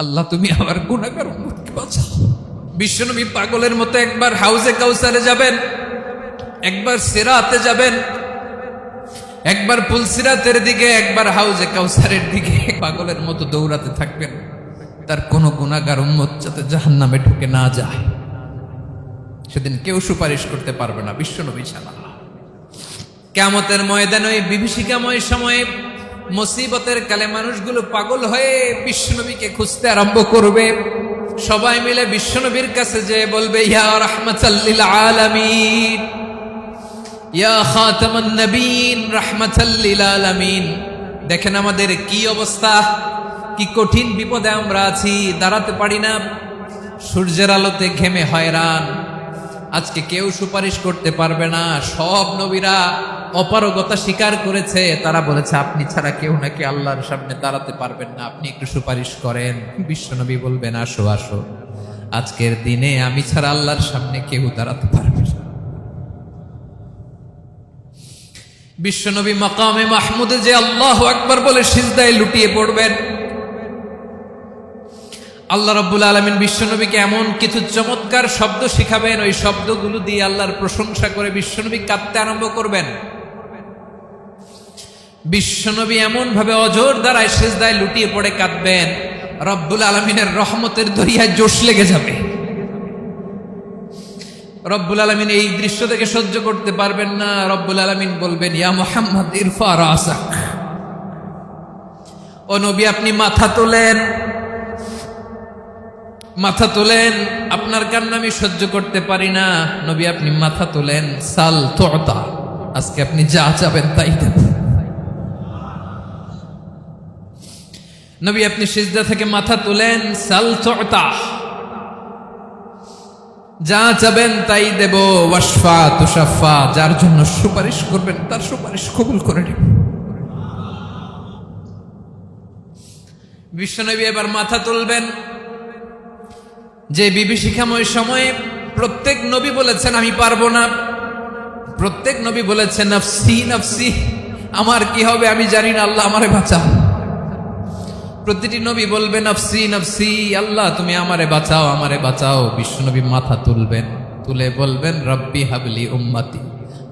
আল্লাহ তুমি আমার গুনাহগার উম্মতকে বাঁচাও। বিশ্বনবী পাগলের মতো একবার হাউজে কাউসারে যাবেন, একবার সিরাতে যাবেন, একবার পুলসিরাতের দিকে, একবার হাউজে কাউসারের দিকে পাগলের মতো দৌড়াতে থাকবেন। তার কোন গুনাহগার উম্মত যাতে জাহান্নামে ঢুকে না যায়, সেদিন কেউ সুপারিশ করতে পারবে না বিশ্বনবী ছাড়া। কিয়ামতের ময়দানে ওই বিভীষিকাময় সময়ে মুসিবতের কালে মানুষগুলো পাগল হয়ে বিশ্বনবীকে খুঁজতে আরম্ভ করবে। সবাই মিলে বিশ্বনবীর কাছে যেয়ে বলবে, ইয়া রাহমাতাল লিল আলামিন, ইয়া খাতামান নবীন, রাহমাতাল লিল আলামিন। দেখেন আমাদের কি অবস্থা, কি কঠিন বিপদে আমরা আছি, দাঁড়াতে পারি না, সূর্যের আলোতে ঘেমে হয়রান। আজকে কেউ সুপারিশ করতে পারবে না। সব নবীরা অপারগতা স্বীকার করেছে, তারা বলেছে আপনি ছাড়া কেউ নাকি আল্লাহর সামনে দাঁড়াতে পারবেন না, আপনি একটু সুপারিশ করেন। বিশ্বনবী বলবেন, আসো আসো, আজকের দিনে আমি ছাড়া আল্লাহর সামনে কেউ দাঁড়াতে পারবে না। বিশ্বনবী মাকামে মাহমুদে যে আল্লাহু আকবার বলে সিজদায় লুটিয়ে পড়বেন। আল্লাহ রাব্বুল আলামিন বিশ্বনবীকে এমন কিছু চমৎকার শব্দ শিখাবেন, ওই শব্দগুলো দিয়ে আল্লাহর প্রশংসা করে বিশ্বনবী কাঁদতে আরম্ভ করবেন। বিশ্বনবী এমন ভাবে অজর দ্বারায় সিজদায় লুটিয়ে পড়ে কাঁদবেন, রব্বুল আলামিনের রহমতের দরিয়ায় জোশ লেগে যাবে। রব্বুল আলামিন এই দৃশ্য থেকে সহ্য করতে পারবেন না। রব্বুল আলামিন বলবেন, ইয়া মুহাম্মদ ইরফা রাসাক, ও নবী আপনি মাথা তোলেন, মাথা তোলেন, আপনার কান্না আমি সহ্য করতে পারি না। নবী আপনি মাথা তোলেন, সাল তুতা, আজকে আপনি যা চাবেন তাই দেব। নবী আপনি সিজদা থেকে মাথা তুলেন, সাল তুতা, যা চাবেন তাই দেব। ওয়াশফা তুশাফা, যার জন্য সুপারিশ করবেন তার সুপারিশ কবুল করে নেব। বিশ্বনবী এবার মাথা তুলবেন। যে বিভীষিকাময় সময়ে প্রত্যেক নবী বলেছেন আমি পারবো না, প্রত্যেক নবী বলেছেন নফসি নফসি, আমার কি হবে আমি জানি না, আল্লাহ আমারে বাঁচাও। প্রতিটি নবী বলবে নফসি নফসি, আল্লাহ তুমি আমারে বাঁচাও, আমারে বাঁচাও। বিশ্বনবী মাথা তুলবেন, তুলে বলবেন রব্বি হাবলি উম্মতি,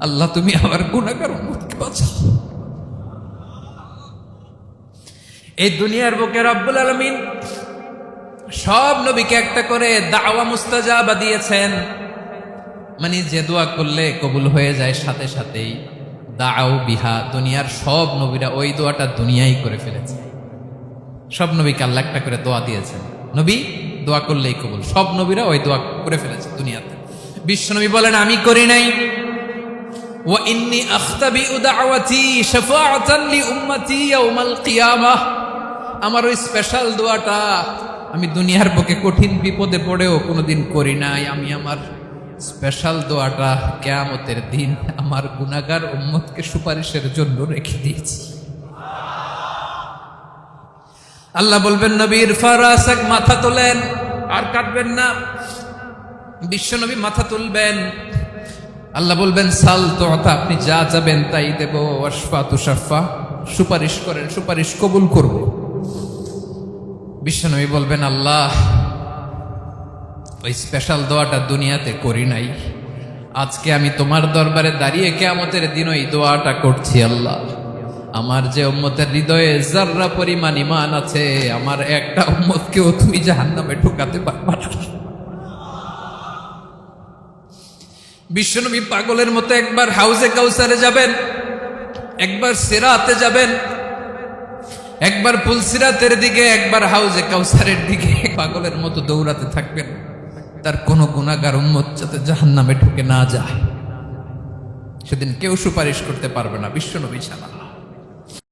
আল্লাহ তুমি আমার গুনাহগার উম্মতকে বাঁচাও। এই দুনিয়ার বুকে রব্বুল আলামিন সব নবীকে একটা করে দাওয়া মুস্তাজাবা দিয়েছেন, মানে যে দোয়া করলে কবুল হয়ে যায় সাথে সাথেই। দাও বিহা, দুনিয়ার সব নবীরা ওই দোয়াটা দুনিয়ায় করে ফেলেছে। সব নবীকে আল্লাহ একটা করে দোয়া দিয়েছেন, নবী দোয়া করলেই কবুল। সব নবীরা ওই দোয়া করে ফেলেছে দুনিয়াতে। বিশ্বনবী বলেন আমি করি নাই। ওয়া ইন্নী আখতাবিউ দাওয়াতি শাফাআতান লি উম্মতি ইয়াউমাল কিয়ামাহ, আমার ওই স্পেশাল দোয়াটা আমি দুনিয়ার বুকে কঠিন বিপদে পড়েও কোনোদিন করি নাই। আমি আমার স্পেশাল দোয়াটা কিয়ামতের দিন আমার গুনাহগার উম্মতকে সুপারিশের জন্য রেখে দিয়েছি। আল্লাহ বলবেন নবী ইরফা রাসাক, মাথা তোলেন, আর কাটবেন না। বিশ্বনবী মাথা তুলবেন, আল্লাহ বলবেন সাল তুতা, আপনি যা চাবেন তাই দেব। ওয়াশফা তুশাফা, সুপারিশ করেন, সুপারিশ কবুল করব। বিশ্বনবী বলবেন আল্লাহ ওই স্পেশাল দোয়াটা দুনিয়াতে করি নাই, আজকে আমি তোমার দরবারে দাঁড়িয়ে কিয়ামতের দিন ওই দোয়াটা করছি। আল্লাহ আমার যে উম্মতের হৃদয়ে যাররা পরিমাণ ঈমান আছে, আমার একটা উম্মতকেও তুমি জাহান্নামে ঢোকাতে পারবা না। বিশ্বনবী পাগলের মতো একবার হাউজে কাউসারে যাবেন, একবার সিরাতে যাবেন, একবার পুলসিরাতের দিকে, একবার হাউজে কাউসারের দিকে পাগলের মতো দৌড়াতে থাকবেন। তার কোন গুনাহগার উম্মত যাতে জাহান্নামে ঢুকে না যায়, সেদিন কেউ সুপারিশ করতে পারবে না বিশ্বনবী ছাড়া।